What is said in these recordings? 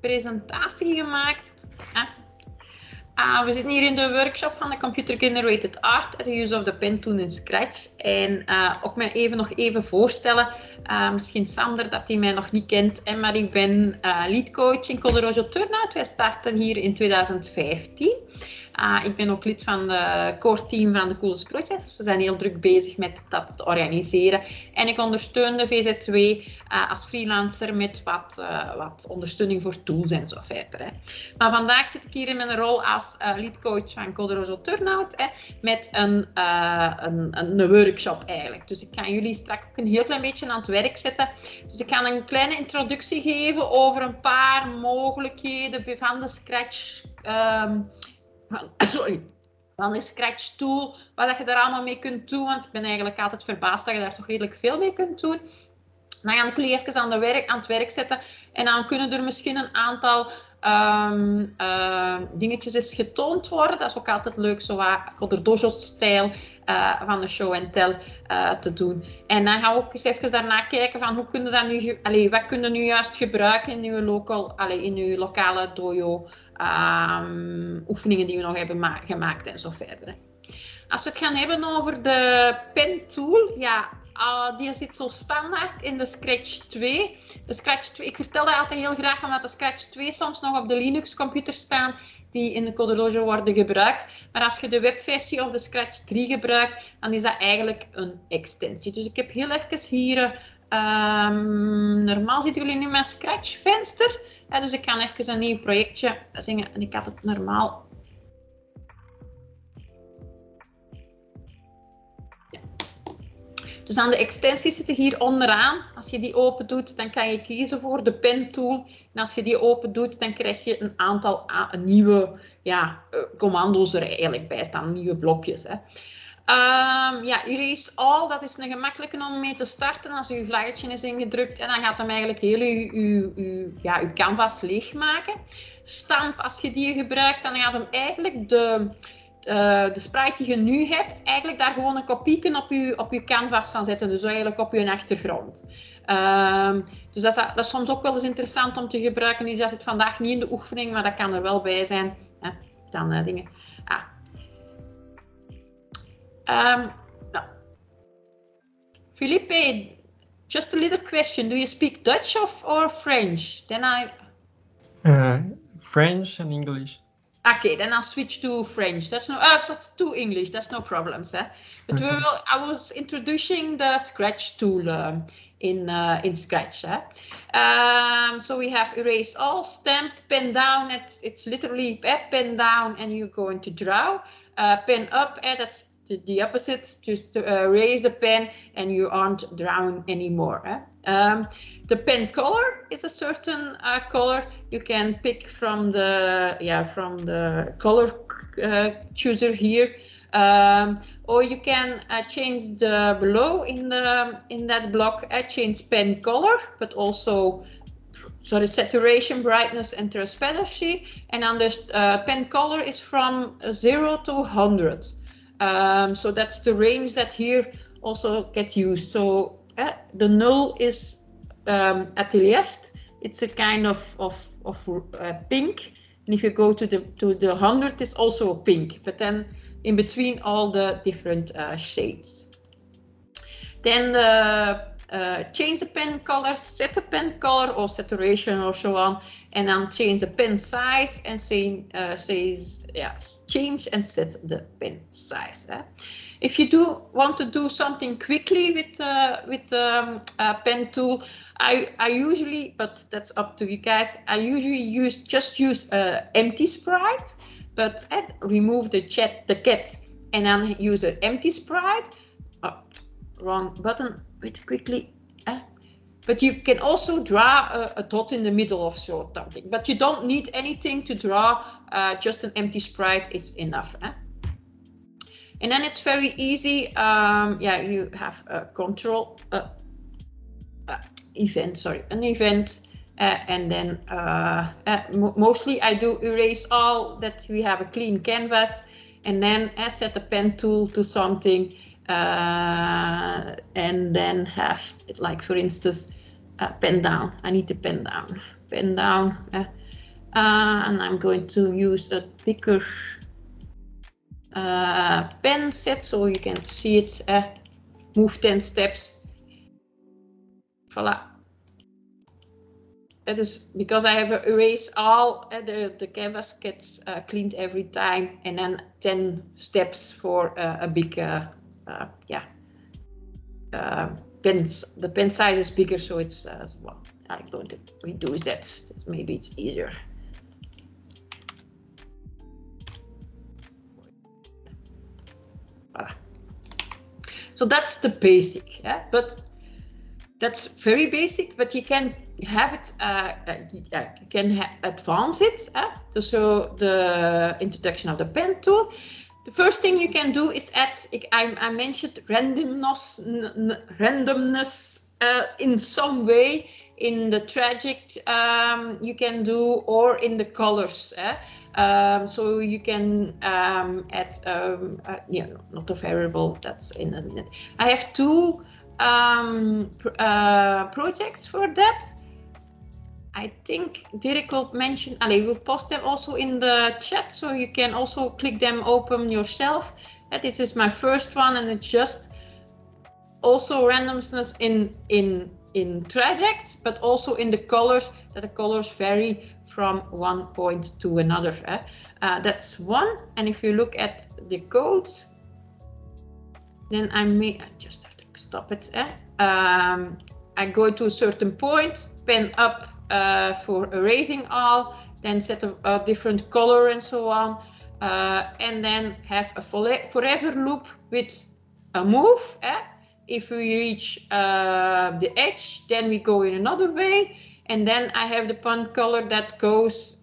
presentatie gemaakt. We zitten hier in de workshop van de Computer Generated Art, the use of the pen tool in Scratch. En ook mij nog even voorstellen, misschien Sander dat hij mij nog niet kent, maar ik ben lead coach in CDJ Turnout. Wij starten hier in 2015. Ik ben ook lid van het core team van de Coolest Project. Dus we zijn heel druk bezig met dat te organiseren. En ik ondersteun de VZ2 als freelancer met wat ondersteuning voor tools en zo verder. Maar vandaag zit ik hier in mijn rol als lead coach van CDJ Turnout met een workshop eigenlijk. Dus ik ga jullie straks ook een heel klein beetje aan het werk zetten. Dus ik ga een kleine introductie geven over een paar mogelijkheden van de Scratch. Van de Scratch tool, wat je daar allemaal mee kunt doen, want ik ben eigenlijk altijd verbaasd dat je daar toch redelijk veel mee kunt doen. Dan ga ik jullie even aan het werk zetten en dan kunnen er misschien een aantal dingetjes eens getoond worden. Dat is ook altijd leuk, zo wat de Dojocon-stijl van de show and tell te doen. En dan gaan we ook eens even daarna kijken van hoe kunnen dat nu, wat kunnen nu juist gebruiken in uw lokale dojo. Oefeningen die we nog hebben gemaakt en zo verder. Als we het gaan hebben over de pen tool, ja, die zit zo standaard in de Scratch 2. De Scratch 2, ik vertel dat altijd heel graag, omdat de Scratch 2 soms nog op de Linux computers staan die in de CDJ worden gebruikt. Maar als je de webversie of de Scratch 3 gebruikt, dan is dat eigenlijk een extensie. Dus ik heb heel even hier, normaal zitten jullie nu in mijn Scratch venster. Ja, dus ik ga even een nieuw projectje zingen en ik had het normaal. Dus aan de extensies zitten hier onderaan. Als je die open doet, dan kan je kiezen voor de pen tool. En als je die open doet, dan krijg je een aantal nieuwe commando's er eigenlijk bij staan, nieuwe blokjes. Erase all, dat is een gemakkelijke om mee te starten als uw vlaggetje is ingedrukt. En dan gaat hem eigenlijk heel uw canvas leegmaken. Stamp, als je die gebruikt, dan gaat hem eigenlijk de sprite die je nu hebt, eigenlijk daar gewoon een kopie op je canvas van zetten. Dus eigenlijk op je achtergrond. Dus dat is soms ook wel eens interessant om te gebruiken. Nu dat zit vandaag niet in de oefening, maar dat kan er wel bij zijn. Dan dingen. Philippe, just a little question. Do you speak Dutch or French? Then French and English. Okay, then I'll switch to French. That's to English. That's no problems. But okay. I was introducing the Scratch tool in Scratch. So we have erase all, stamp, pen down. It's literally pen down, and you're going to draw. Pen up, that's the opposite. Just raise the pen, and you aren't drawing anymore. The pen color is a certain color you can pick from the color chooser here, or you can change the below in that block. Change pen color, but also saturation, brightness, and transparency. And on this pen color is from 0 to 100. So that's the range that here also gets used. So the null is at the left. It's a kind of pink, and if you go to the 100, it's also pink. But then in between all the different shades. Then change the pen color, set the pen color or saturation or so on, and then change the pen size and change and set the pen size. If you want to do something quickly with the pen tool, I usually, but that's up to you guys, I usually use empty sprite, but remove the cat and then use an empty sprite. Wrong button, wait quickly. But you can also draw a dot in the middle of something, but you don't need anything to draw, just an empty sprite is enough. And then it's very easy. You have a control event, an event, and then mostly I do erase all, that we have a clean canvas, and then I set the pen tool to something, and then have it, like for instance, pen down. I need the pen down. pen down. And I'm going to use a bigger pen set so you can see it. Move 10 steps. Voila. That is because I have erased all the canvas gets cleaned every time, and then 10 steps for a big pens. The pen size is bigger, so it's well, I'm going to reduce that. Maybe it's easier. Voilà. So that's the basic, but that's very basic, but you can have it, you can advance it. So the introduction of the pen tool. The first thing you can do is add, I mentioned randomness in some way in the traject you can do, or in the colors. So you can add, not a variable, that's in a net. I have two projects for that. I think Dirk will mention, I will post them also in the chat, so you can also click them open yourself. This is my first one, and it's just also randomness in traject, but also in the colors, that the colors vary from one point to another. That's one. And if you look at the code, then I just have to stop it. I go to a certain point, pen up for erasing all, then set a different color and so on, and then have a forever loop with a move. If we reach the edge, then we go in another way, and then I have the pen color that goes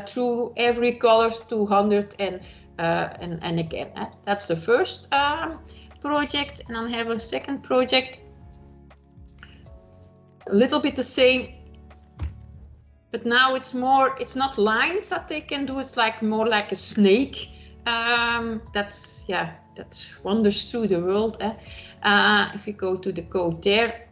through every colors 200 and again. That's the first project, and I have a second project, a little bit the same, but now it's not lines that they can do, it's like more like a snake. That wanders through the world. If you go to the code there,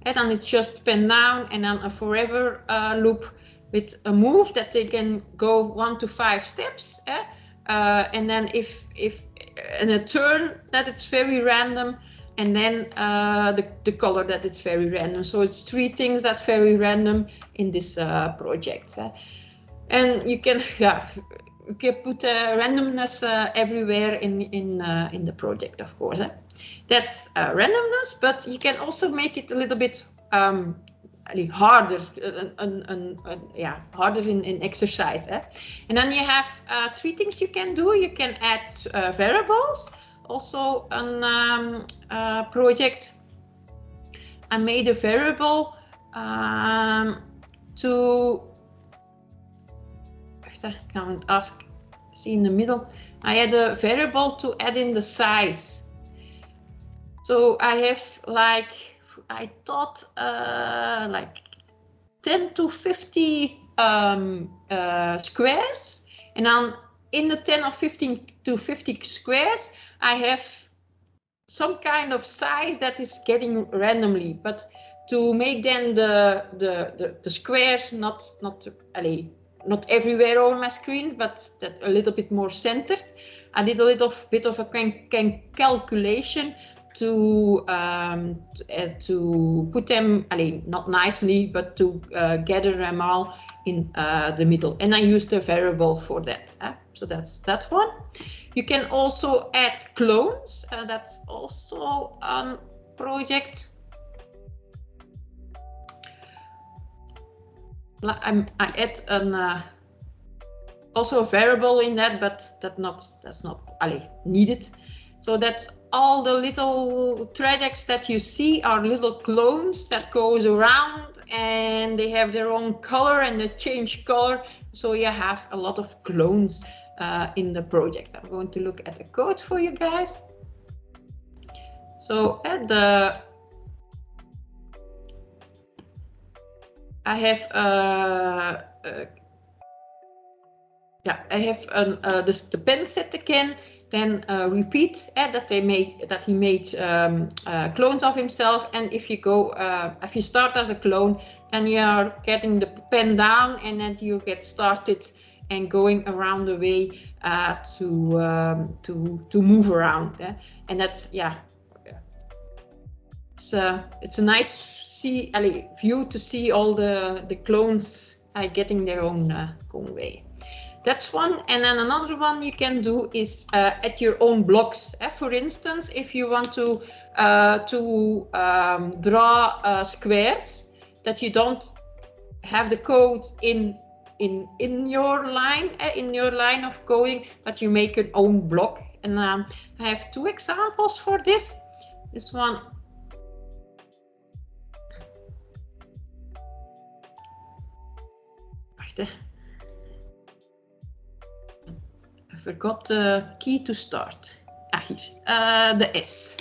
and then it's just pen down and then a forever loop with a move that they can go 1 to 5 steps. And then if in a turn that it's very random, and then the color that it's very random. So it's 3 things that very random in this project. And you can put randomness everywhere in the project, of course. That's randomness, but you can also make it a little bit harder, harder in exercise. And then you have 3 things you can do. You can add variables. Also, on project, I made a variable to. I can't ask. See in the middle. I had a variable to add in the size. So I have I thought like 10 to 50 squares, and then in the 10 or 15 to 50 squares, I have some kind of size that is getting randomly, but to make then the squares not everywhere on my screen, but that a little bit more centered. I did a little bit of a calculation to put them, not nicely, but to gather them all in the middle. And I used a variable for that. So that's that one. You can also add clones. That's also a project. I add an also a variable in that, but that's not needed. So that's all the little trajects that you see are little clones that goes around, and they have their own color and they change color. So you have a lot of clones in the project. I'm going to look at the code for you guys. So at I have the pen set again. then repeat that he made clones of himself. And if you start as a clone, then you are getting the pen down, and then you get started and going around the way to move around. And that's it's a nice view to see all the clones getting their own way. That's one. And then another one you can do is at your own blocks. For instance, if you want to draw squares that you don't have the code in your line of coding, but you make your own block. And I have two examples for this. This one. I forgot the key to start. Here, the S.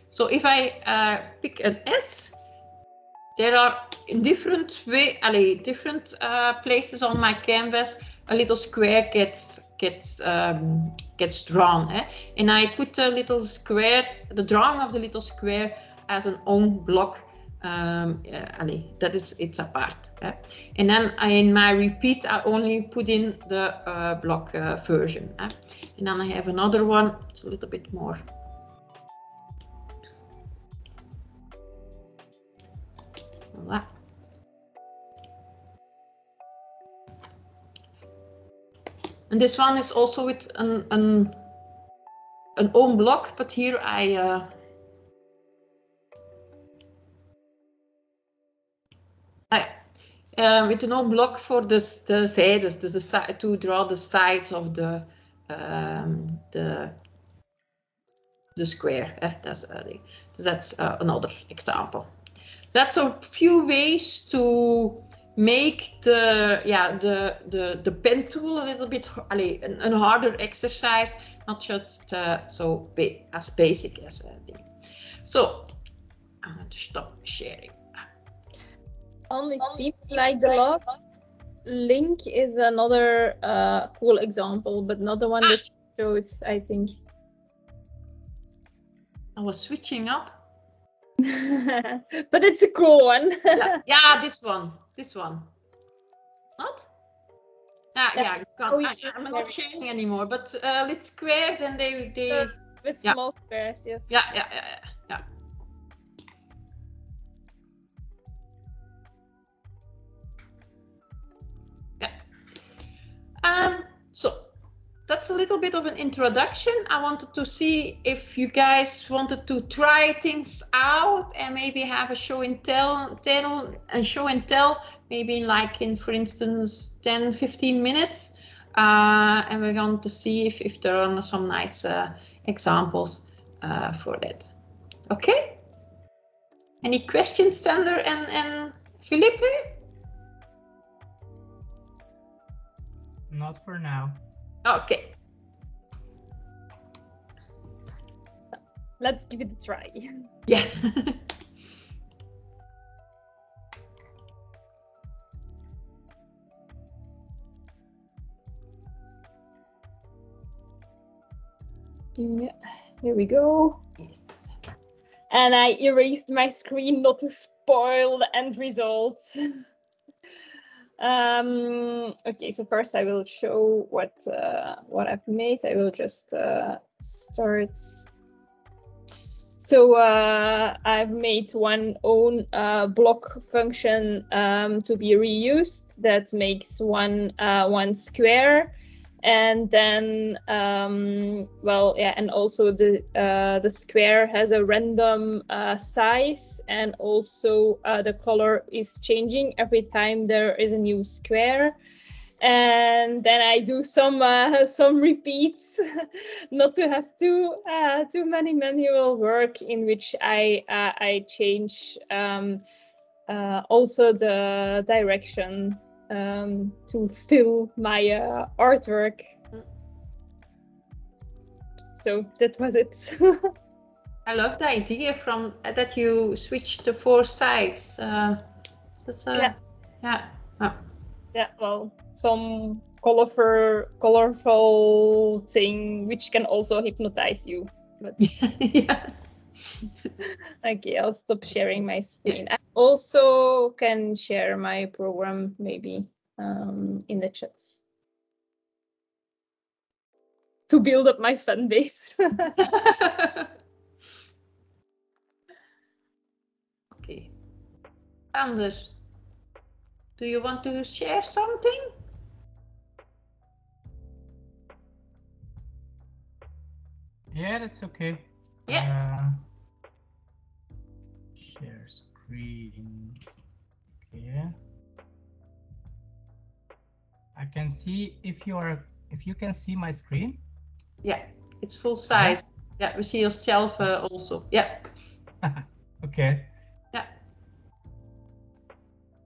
So if I pick an S, there are in different places on my canvas a little square gets drawn, and I put the little square, the drawing of the little square, as an own block. That is it's apart. And then in my repeat I only put in the block version. And then I have another one. It's a little bit more. Voila. And this one is also with an own block, but here with an own block for the zijdes, to draw the sides of the square. That's another example. That's a few ways to make the pen tool a little bit a harder exercise, not just so as basic as So I'm going to stop sharing. It seems like the last link is another cool example, but not the one that you showed, I think. I was switching up. But it's a cool one. yeah, this one. Not? Yeah. I'm not sharing anymore, but it's squares, and they with small squares, yes. Yeah. So that's a little bit of an introduction. I wanted to see if you guys wanted to try things out and maybe have a show and tell, maybe like in, for instance, 10-15 minutes. And we're going to see if there are some nice examples for that. Okay? Any questions, Sander and Felipe? Not for now. Okay. Let's give it a try. Yeah. Yeah, here we go. Yes. And I erased my screen not to spoil the end results. Okay, so first I will show what I've made. I will just start. So I've made one own block function to be reused that makes one square, and then and also the square has a random size, and also the color is changing every time there is a new square. And then I do some repeats, not to have too many manual work, in which I change also the direction to fill my artwork. So that was it. I love the idea from that you switched to 4 sides. Yeah. Well, some colorful thing which can also hypnotize you. But Yeah. okay, I'll stop sharing my screen. I also can share my program maybe in the chats to build up my fan base. Okay. Anders, do you want to share something? Yeah, that's okay. Yeah. Share screen. Okay. I can see if you can see my screen. Yeah, it's full size. Yeah, Yeah, we see yourself also. Yeah. okay. Yeah.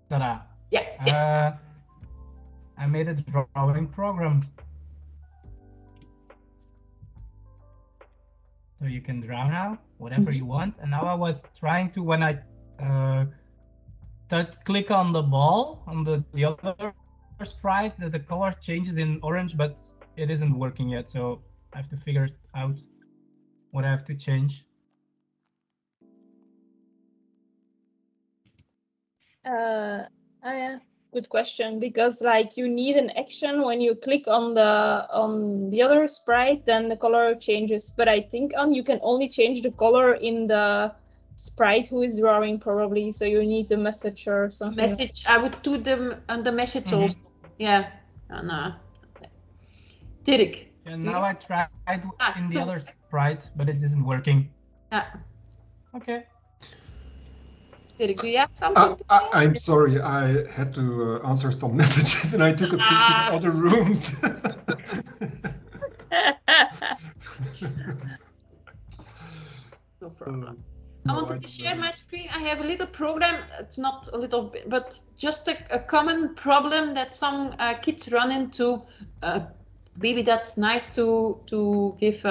Ta-da. Yeah. I made a drawing program. So you can draw now, whatever you want. And now I was trying to, when I click on the ball, on the other sprite, the color changes in orange, but it isn't working yet. So I have to figure out what I have to change. Yeah, good question, because like you need an action when you click on the other sprite, then the color changes. But I think you can only change the color in the sprite who is drawing probably. So you need a message or something. Message. I would do them on the message also. Yeah. And Dirk. And Do now you? I tried in the So other sprite, but it isn't working. yeah. Okay. Dirk, do you have something to share? I'm sorry, I had to answer some messages and I took a peek in other rooms. No problem. I No, wanted to share my screen. I have a little program. It's not a little bit, but just a common problem that some kids run into. Maybe that's nice to give.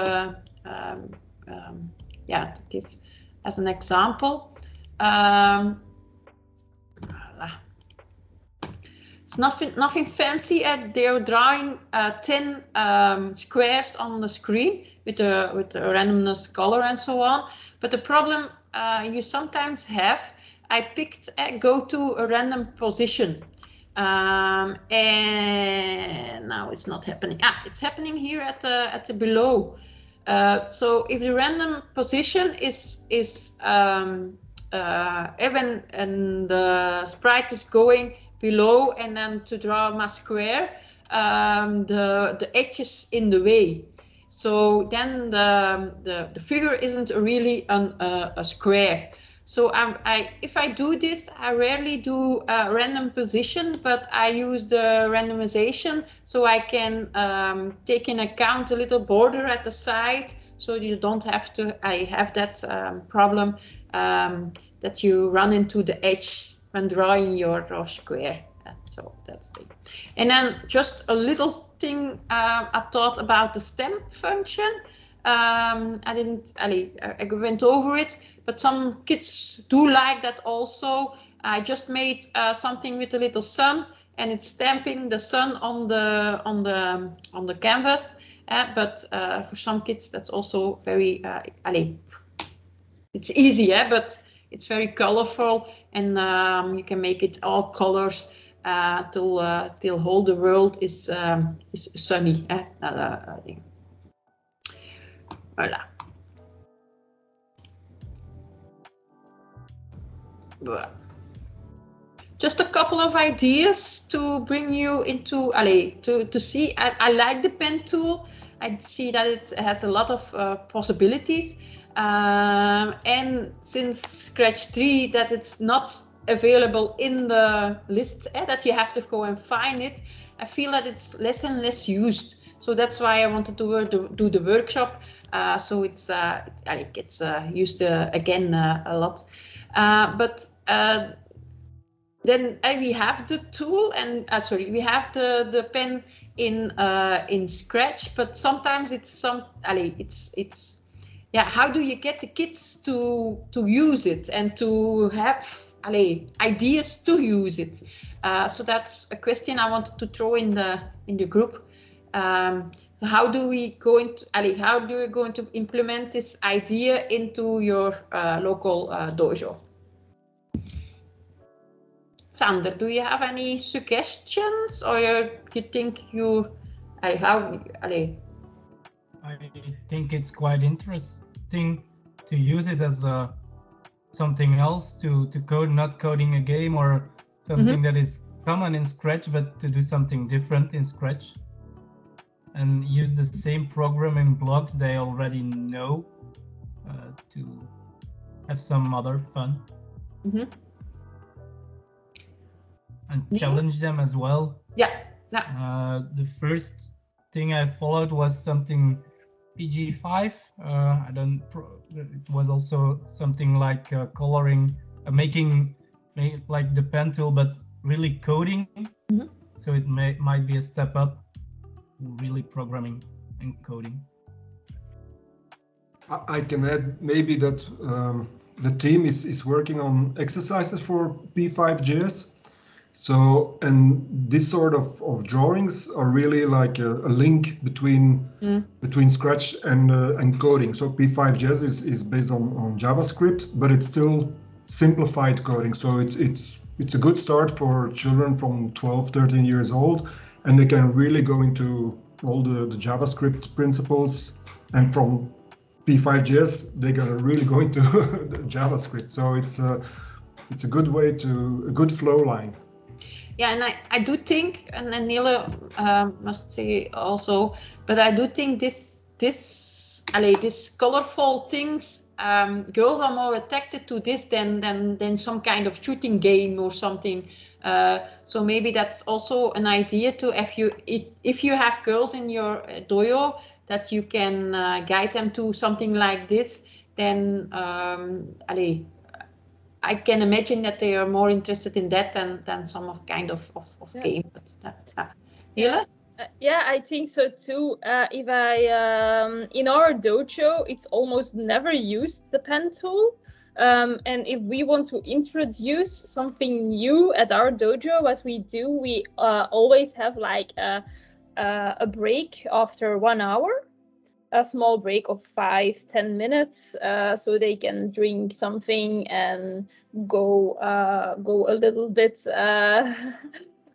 Yeah, to give as an example. Um, It's nothing fancy. They're drawing 10 squares on the screen with the randomness color and so on. But the problem you sometimes have, I picked go to a random position. And now it's not happening. It's happening here at the below. So if the random position is even and the sprite is going below and then to draw my square, the edge is in the way. So then the figure isn't really a square. So if I do this, I rarely do a random position, but I use the randomization so I can take in account a little border at the side, so you don't have to. I have that problem that you run into the edge when drawing your square. So that's the thing. And then just a little thing I thought about the stem function. I didn't, I went over it, but some kids do like that also. I just made something with a little sun, and it's stamping the sun on the canvas. But for some kids, that's also very, it's easy, but it's very colorful, and you can make it all colors till whole the world is sunny. Voilà. Just a couple of ideas to bring you into to see. I like the pen tool. I see that it has a lot of possibilities, and since Scratch 3 that it's not available in the list, that you have to go and find it, I feel that it's less and less used. So that's why I wanted to do the workshop, so it's used again a lot, but then we have the tool, and we have the pen in Scratch, but sometimes it's yeah, how do you get the kids to use it and to have ideas to use it. So that's a question I wanted to throw in the group. How do we going to implement this idea into your local dojo? Sander, do you have any suggestions, or you think I think it's quite interesting to use it as something else to code, not coding a game or something that is common in Scratch, but to do something different in Scratch and use the same programming blocks they already know to have some other fun. And challenge them as well. The first thing I followed was something PG5. It was also something like coloring, making like the pen tool, but really coding. So it might be a step up, really programming and coding. I can add maybe that the team is working on exercises for P5JS. So, and this sort of drawings are really like a link between Scratch and coding. So P5JS is based on JavaScript, but it's still simplified coding. So it's a good start for children from 12, 13 years old, and they can really go into all the JavaScript principles, and from P5JS they're gonna really go into the JavaScript. So it's a good way a good flow line. Yeah, and I do think, and Nele must say also, but I do think this colorful things, girls are more attracted to this than some kind of shooting game or something. So maybe that's also an idea to, if you have girls in your dojo, that you can guide them to something like this, then I can imagine that they are more interested in that than some kind of game. Nele? Yeah, I think so too. If in our dojo, it's almost never used, the pen tool. And if we want to introduce something new at our dojo, what we do, we always have like a break after 1 hour. A small break of 5-10 minutes, so they can drink something and go a little bit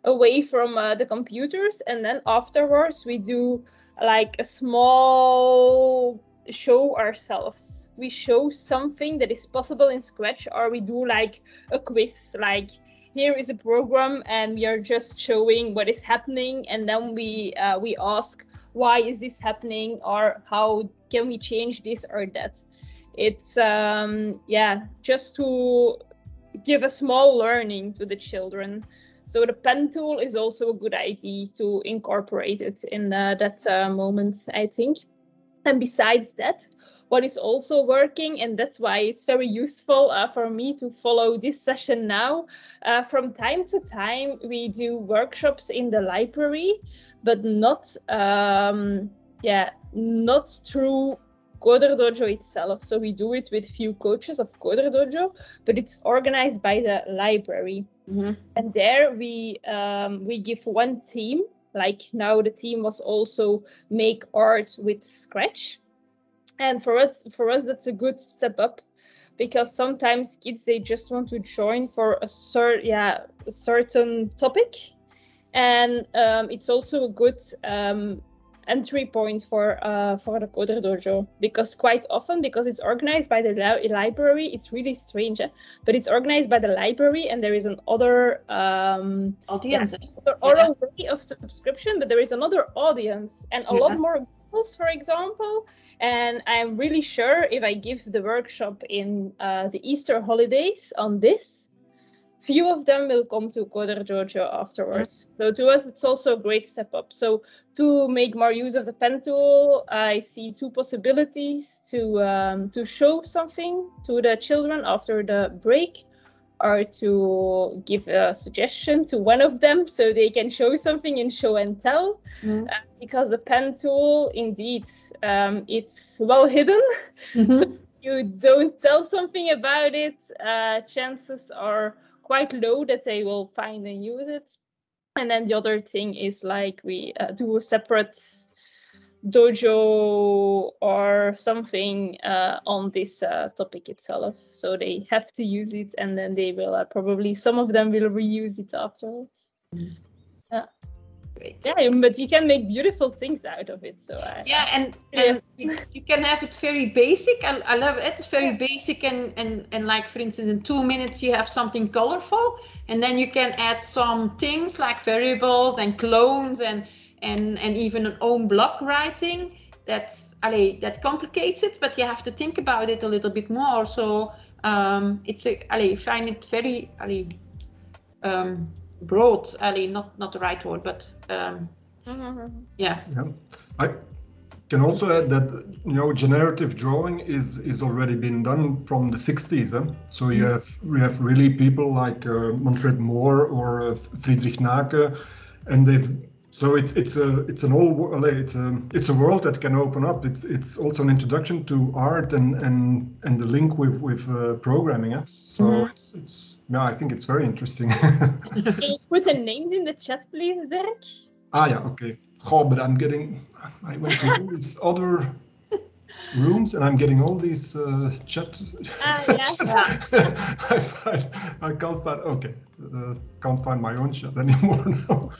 away from the computers. And then afterwards we do like a small show ourselves. We show something that is possible in Scratch, or we do like a quiz, like here is a program and we are just showing what is happening, and then we ask, why is this happening, or how can we change this or that. It's just to give a small learning to the children. So the pen tool is also a good idea to incorporate it in that moment, I think. And besides that, what is also working, and that's why it's very useful for me to follow this session now, from time to time we do workshops in the library, but not through Coder Dojo itself. So we do it with few coaches of Coder Dojo, but it's organized by the library. And there we give one theme. Like now the theme was also make art with Scratch. And for us that's a good step up, because sometimes kids, they just want to join for a certain topic. And it's also a good entry point for the Coder Dojo, because quite often, because it's organized by the library, it's really strange, but it's organized by the library, and there is another audience, other way of subscription, but there is another audience and a lot more girls, for example. And I'm really sure if I give the workshop in the Easter holidays on this, few of them will come to Coder Dojo afterwards. So to us, it's also a great step up. So to make more use of the pen tool, I see two possibilities: to show something to the children after the break, or to give a suggestion to one of them so they can show something in show and tell. Because the pen tool, indeed, it's well hidden. So you don't tell something about it, chances are quite low that they will find and use it. And then the other thing is like we do a separate dojo or something on this topic itself. So they have to use it, and then they will probably, some of them will reuse it afterwards. Yeah. Great. Yeah, but you can make beautiful things out of it. So and you can have it very basic. I love it. It's very basic and like, for instance, in 2 minutes you have something colorful, and then you can add some things like variables and clones and even an own block writing. That complicates it, but you have to think about it a little bit more. So I find it very broad. Not the right word, but yeah. I can also add that generative drawing is already been done from the 60s. So we have really people like Manfred Mohr or Friedrich Nake, and it's a world that can open up. It's also an introduction to art and the link with programming. So it's I think it's very interesting. Can you put the names in the chat, please, Dirk? Yeah, okay. But I went to all these other rooms and I'm getting all these chat. Yeah. I can't find. Okay, can't find my own chat anymore now.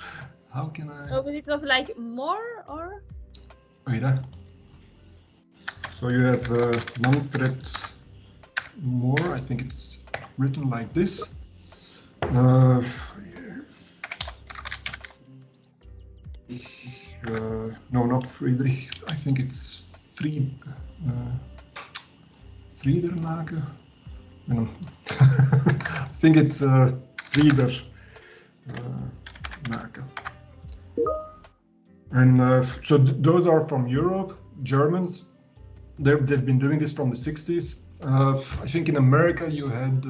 How can I? Oh, but it was like more or? Wait. So you have Manfred Mohr. I think it's written like this. No, not Friedrich. I think it's Friedernake. I think it's Frieder Nake. And so those are from Europe, Germans. They've been doing this from the 60s. I think in America you had,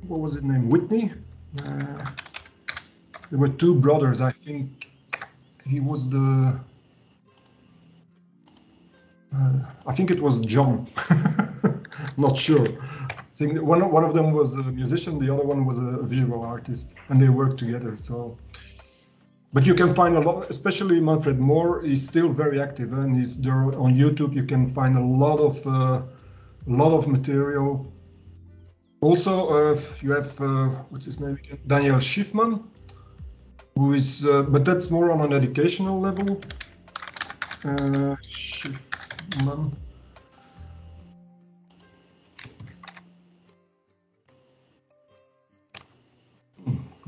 what was his name, Whitney? There were two brothers. I think he was I think it was John. Not sure. I think one of them was a musician, the other one was a visual artist, and they worked together. So, but you can find a lot, especially Manfred Mohr is still very active, and he's there on YouTube. You can find a lot of material. Also, you have what's his name again? Daniel Schiffman, who is, but that's more on an educational level. Schiffman.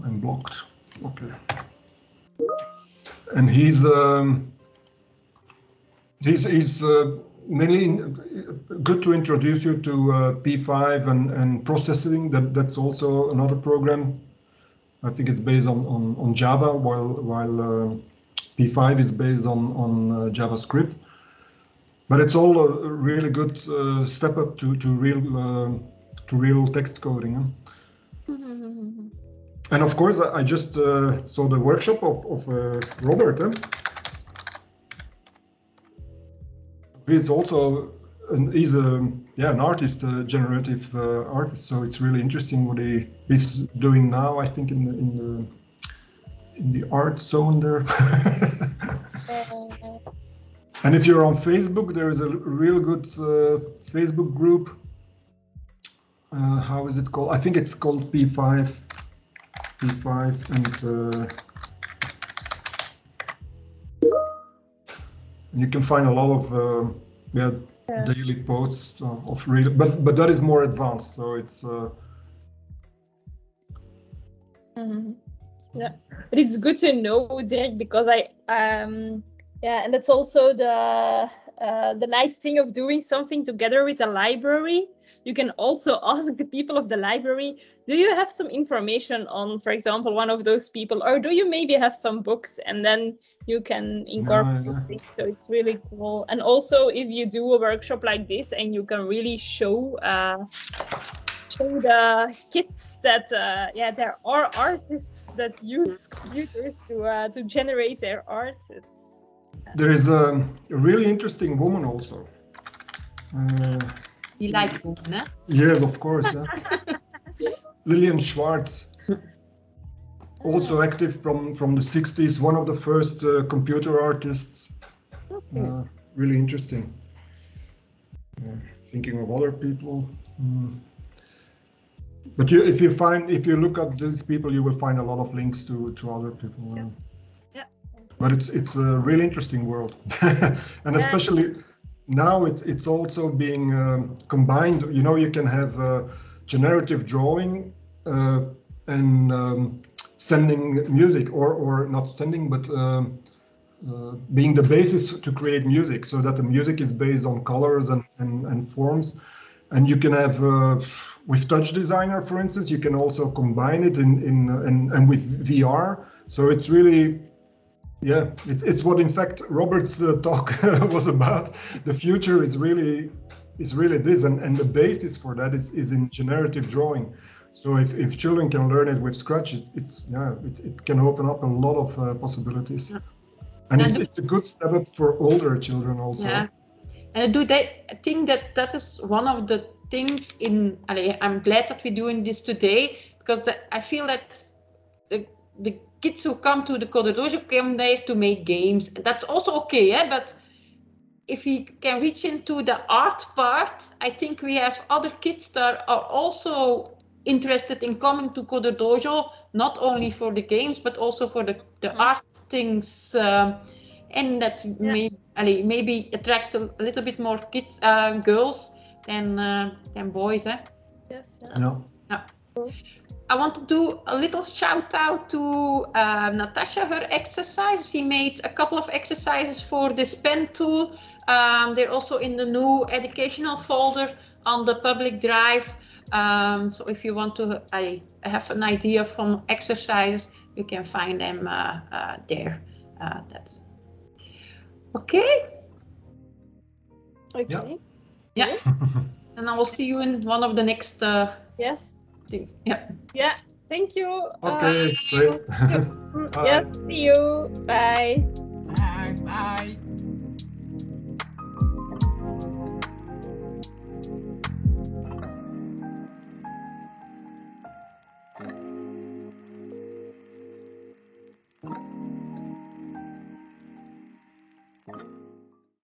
I'm blocked. Okay. And he's mainly good to introduce you to P5 and processing. That's also another program. I think it's based on Java, while P5 is based on JavaScript. But it's all a really good step up to real text coding. And of course, I just saw the workshop of Robert. He's also he's an artist, a generative artist. So it's really interesting what he's doing now. I think in the art zone there. And if you're on Facebook, there is a real good Facebook group. How is it called? I think it's called P5, and you can find a lot of daily posts of real, but that is more advanced. So it's. Yeah, but it's good to know, Dirk, because and that's also the nice thing of doing something together with a library. You can also ask the people of the library, do you have some information on, for example, one of those people, or do you maybe have some books, and then you can incorporate things. So it's really cool. And also, if you do a workshop like this and you can really show the kids that there are artists that use computers to generate their art. There is a really interesting woman also. Die lijkt me, hè? Yes, of course. Lillian Schwartz, also active from the 60s, one of the first computer artists. Okay. Really interesting. Thinking of other people. But if you look up these people, you will find a lot of links to other people. But it's a really interesting world, and especially now it's also being combined. You know, you can have generative drawing and sending music, or not sending, but being the basis to create music, so that the music is based on colors and forms. And you can have with Touch Designer, for instance, you can also combine it and with VR. So it's really, yeah, it's what in fact Robert's talk was about. The future is really this, and the basis for that is in generative drawing. So if children can learn it with Scratch, it can open up a lot of possibilities. Yeah. And it's a good step up for older children also. Yeah. And I think that is one of the things I'm glad that we're doing this today, because I feel that the kids who come to the Coder Dojo come there to make games. That's also okay, but if we can reach into the art part, I think we have other kids that are also interested in coming to Coder Dojo, not only for the games, but also for the art things, and that maybe attracts a little bit more kids, girls than boys. Yes. Yeah. I want to do a little shout out to Natasha, her exercise. She made a couple of exercises for this pen tool. They're also in the new educational folder on the public drive. So if you want to have an idea from exercises, you can find them there. That's okay. Okay. Yeah. And I will see you in one of the next yes things. Yeah. Yeah. Thank you. Okay, great. Yes. See you. Bye. Bye. Bye.